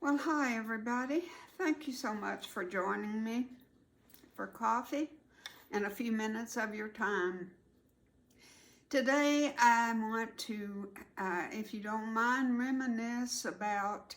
Well, hi everybody. Thank you so much for joining me for coffee and a few minutes of your time. Today I want to, if you don't mind, reminisce about,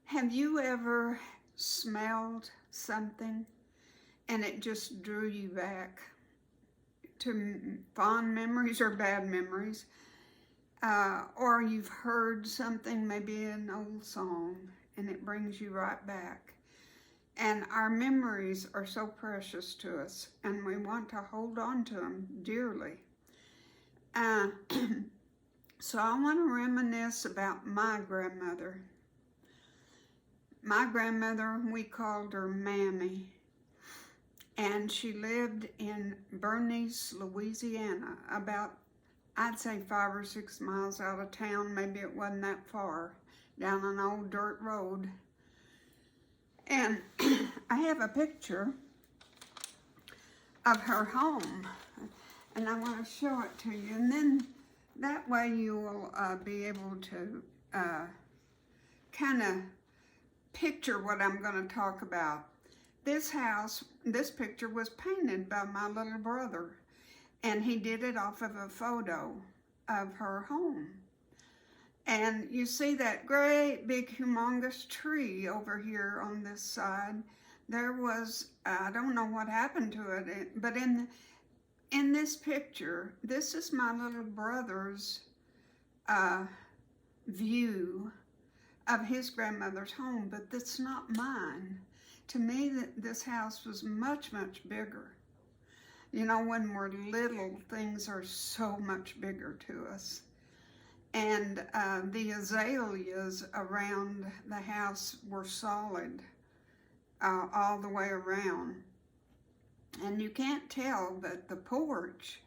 have you ever smelled something and it just drew you back to fond memories or bad memories? Or you've heard something, maybe an old song, and it brings you right back. And our memories are so precious to us, and we want to hold on to them dearly. So I want to reminisce about my grandmother. My grandmother, we called her Mammy, and she lived in Bernice, Louisiana, about I'd say 5 or 6 miles out of town. Maybe it wasn't that far, down an old dirt road. And I have a picture of her home, and I want to show it to you. And then that way you will be able to kind of picture what I'm going to talk about. This house, this picture was painted by my little brother. And he did it off of a photo of her home. And you see that great big humongous tree over here on this side. There was, I don't know what happened to it, but in this picture, this is my little brother's view of his grandmother's home, but that's not mine. To me, this house was much, much bigger. You know, when we're little, things are so much bigger to us. And the azaleas around the house were solid all the way around. And you can't tell, but the porch,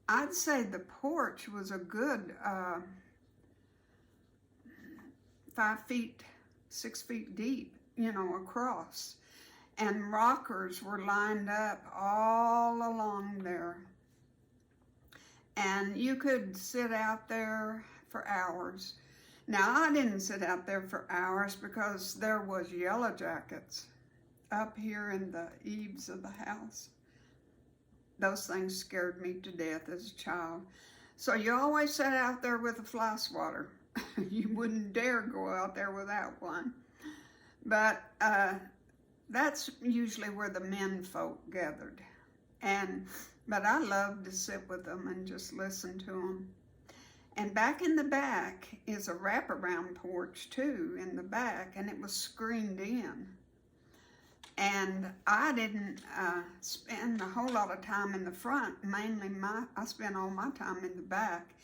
I'd say the porch was a good 5 feet, 6 feet deep, you know, across. And rockers were lined up all along there. And you could sit out there for hours. Now, I didn't sit out there for hours because there was yellow jackets up here in the eaves of the house. Those things scared me to death as a child. So you always sat out there with a fly swatter. You wouldn't dare go out there without one. But that's usually where the men folk gathered. But I loved to sit with them and just listen to them. And back in the back is a wraparound porch too in the back, and it was screened in. And I didn't spend a whole lot of time in the front. Mainly I spent all my time in the back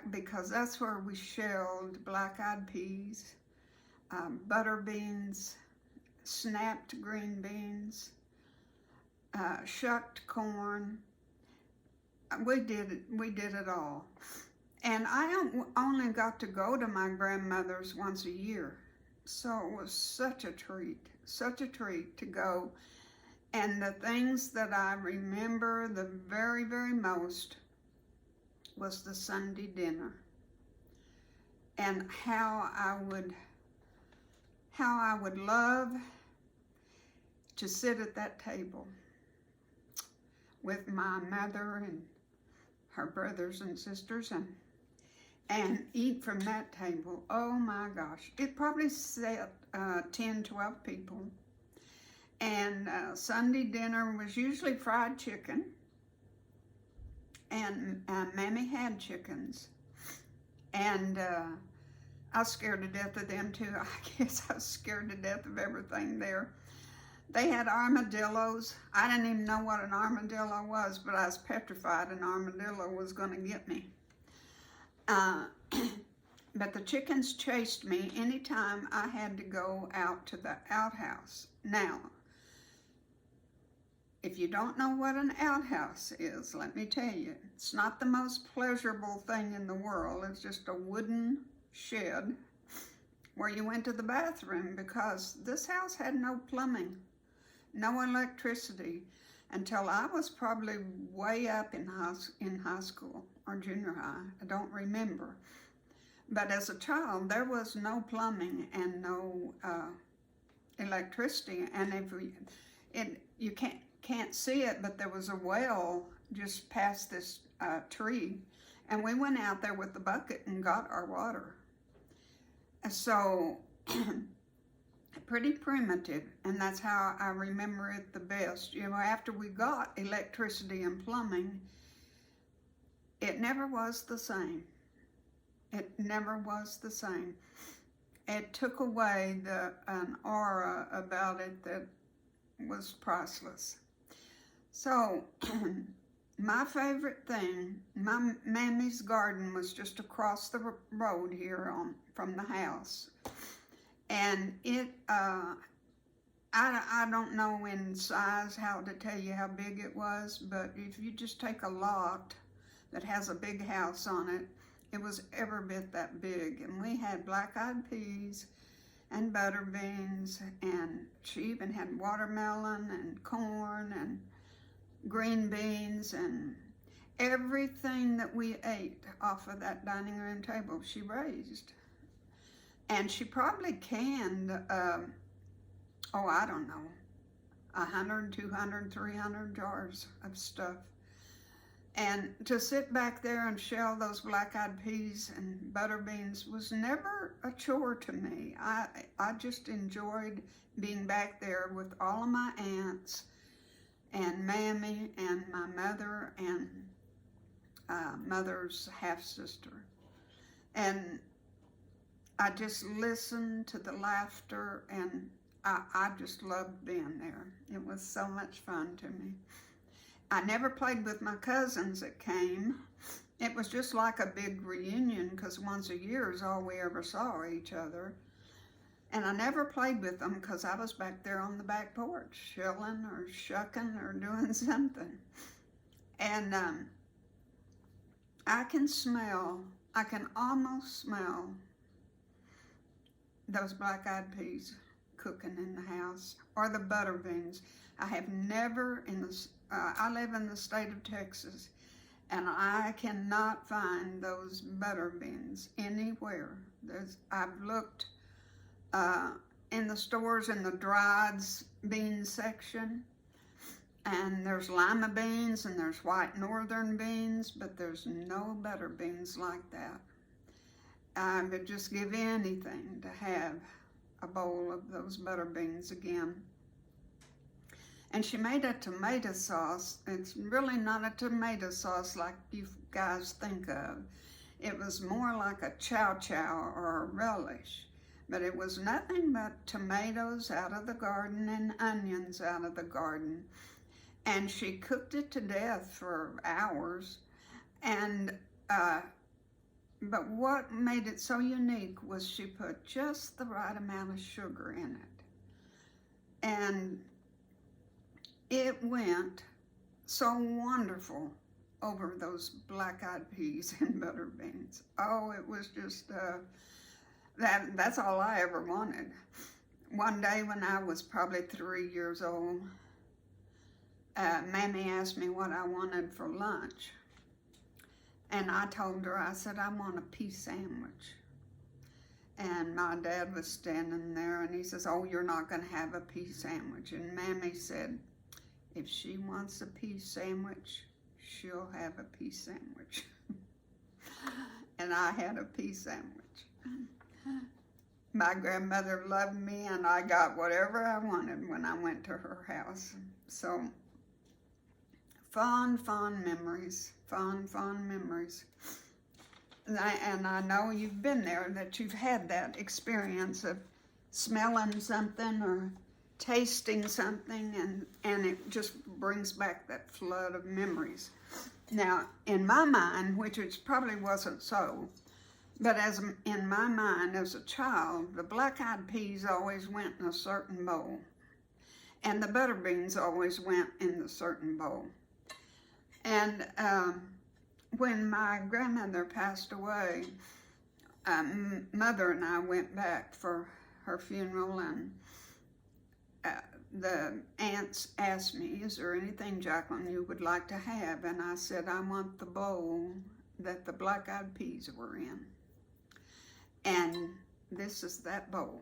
because that's where we shelled black-eyed peas, butter beans, snapped green beans, shucked corn. We did it all. And I only got to go to my grandmother's once a year. So it was such a treat to go. And the things that I remember the very, very most was the Sunday dinner. And how I would love to sit at that table with my mother and her brothers and sisters and eat from that table. Oh my gosh, it probably sat 10, 12 people. And Sunday dinner was usually fried chicken, and Mammy had chickens. And I was scared to death of them too. I guess I was scared to death of everything there. They had armadillos. I didn't even know what an armadillo was, but I was petrified an armadillo was going to get me. But the chickens chased me anytime I had to go out to the outhouse. Now, if you don't know what an outhouse is, let me tell you, it's not the most pleasurable thing in the world. It's just a wooden shed where you went to the bathroom, because this house had no plumbing, no electricity, until I was probably way up in high school or junior high. I don't remember. But as a child, there was no plumbing and no electricity, and you can't see it, but there was a well just past this tree, and we went out there with the bucket and got our water. So pretty primitive, and that's how I remember it the best. You know, after we got electricity and plumbing, it never was the same. It never was the same. It took away an aura about it that was priceless. So my favorite thing, my Mammy's garden was just across the road here from the house. And it, I don't know in size how to tell you how big it was, but if you just take a lot that has a big house on it, it was every bit that big. And we had black-eyed peas and butter beans, and she even had watermelon and corn and green beans, and everything that we ate off of that dining room table she raised. And she probably canned, I don't know, 100, 200, 300 jars of stuff. And to sit back there and shell those black-eyed peas and butter beans was never a chore to me. I just enjoyed being back there with all of my aunts and Mammy and my mother and mother's half-sister. And I just listened to the laughter, and I just loved being there. It was so much fun to me. I never played with my cousins that came. It was just like a big reunion, because once a year is all we ever saw each other. And I never played with them because I was back there on the back porch, shelling or shucking or doing something. And I can almost smell those black-eyed peas cooking in the house, or the butter beans. I have never I live in the state of Texas, and I cannot find those butter beans anywhere. I've looked in the stores in the dried beans section, and there's lima beans and there's white northern beans, but there's no butter beans like that. I would just give anything to have a bowl of those butter beans again. And she made a tomato sauce. It's really not a tomato sauce like you guys think of. It was more like a chow-chow or a relish. But it was nothing but tomatoes out of the garden and onions out of the garden. And she cooked it to death for hours. And but what made it so unique was she put just the right amount of sugar in it. And it went so wonderful over those black-eyed peas and butter beans. Oh, it was just, that's all I ever wanted. One day when I was probably 3 years old, Mammy asked me what I wanted for lunch. And I told her, I said, I want a pea sandwich. And my dad was standing there, and he says, oh, you're not going to have a pea sandwich. And Mammy said, if she wants a pea sandwich, she'll have a pea sandwich. And I had a pea sandwich. My grandmother loved me, and I got whatever I wanted when I went to her house. So, fond memories. Fond memories. And I know you've been there, that you've had that experience of smelling something or tasting something, and it just brings back that flood of memories. Now, in my mind, which it probably wasn't so, but in my mind as a child, the black-eyed peas always went in a certain bowl, and the butter beans always went in a certain bowl. And when my grandmother passed away, Mother and I went back for her funeral, and the aunts asked me, is there anything, Jacklyn, you would like to have? And I said, I want the bowl that the black-eyed peas were in. And this is that bowl.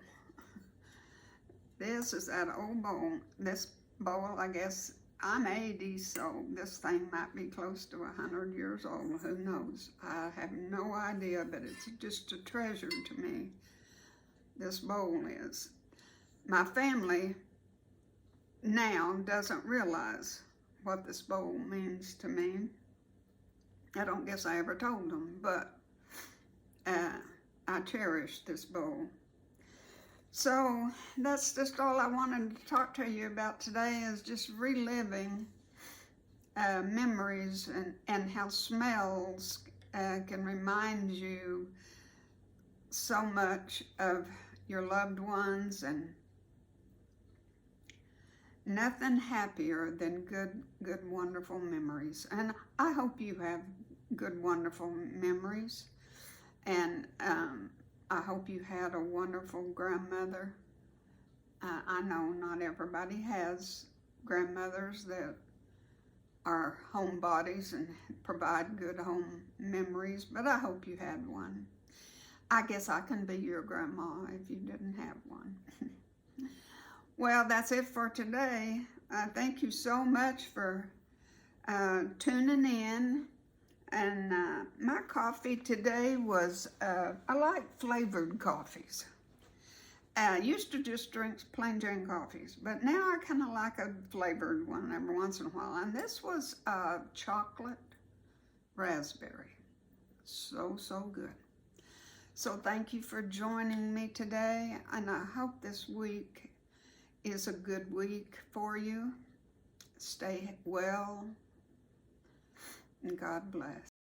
This is that old bowl. This bowl, I guess, I'm 80, so this thing might be close to 100 years old. Who knows? I have no idea, but it's just a treasure to me. This bowl is. My family now doesn't realize what this bowl means to me. I don't guess I ever told them, but I cherish this bowl. So that's just all I wanted to talk to you about today, is just reliving memories and how smells can remind you so much of your loved ones, and nothing happier than good, wonderful memories. And I hope you have good, wonderful memories. And I hope you had a wonderful grandmother. I know not everybody has grandmothers that are homebodies and provide good home memories, but I hope you had one. I guess I can be your grandma if you didn't have one. Well, that's it for today. Thank you so much for tuning in. And my coffee today was, I like flavored coffees. I used to just drink plain Jane coffees, but now I kind of like a flavored one every once in a while. And this was chocolate raspberry. So, so good. So thank you for joining me today, and I hope this week is a good week for you. Stay well, and God bless.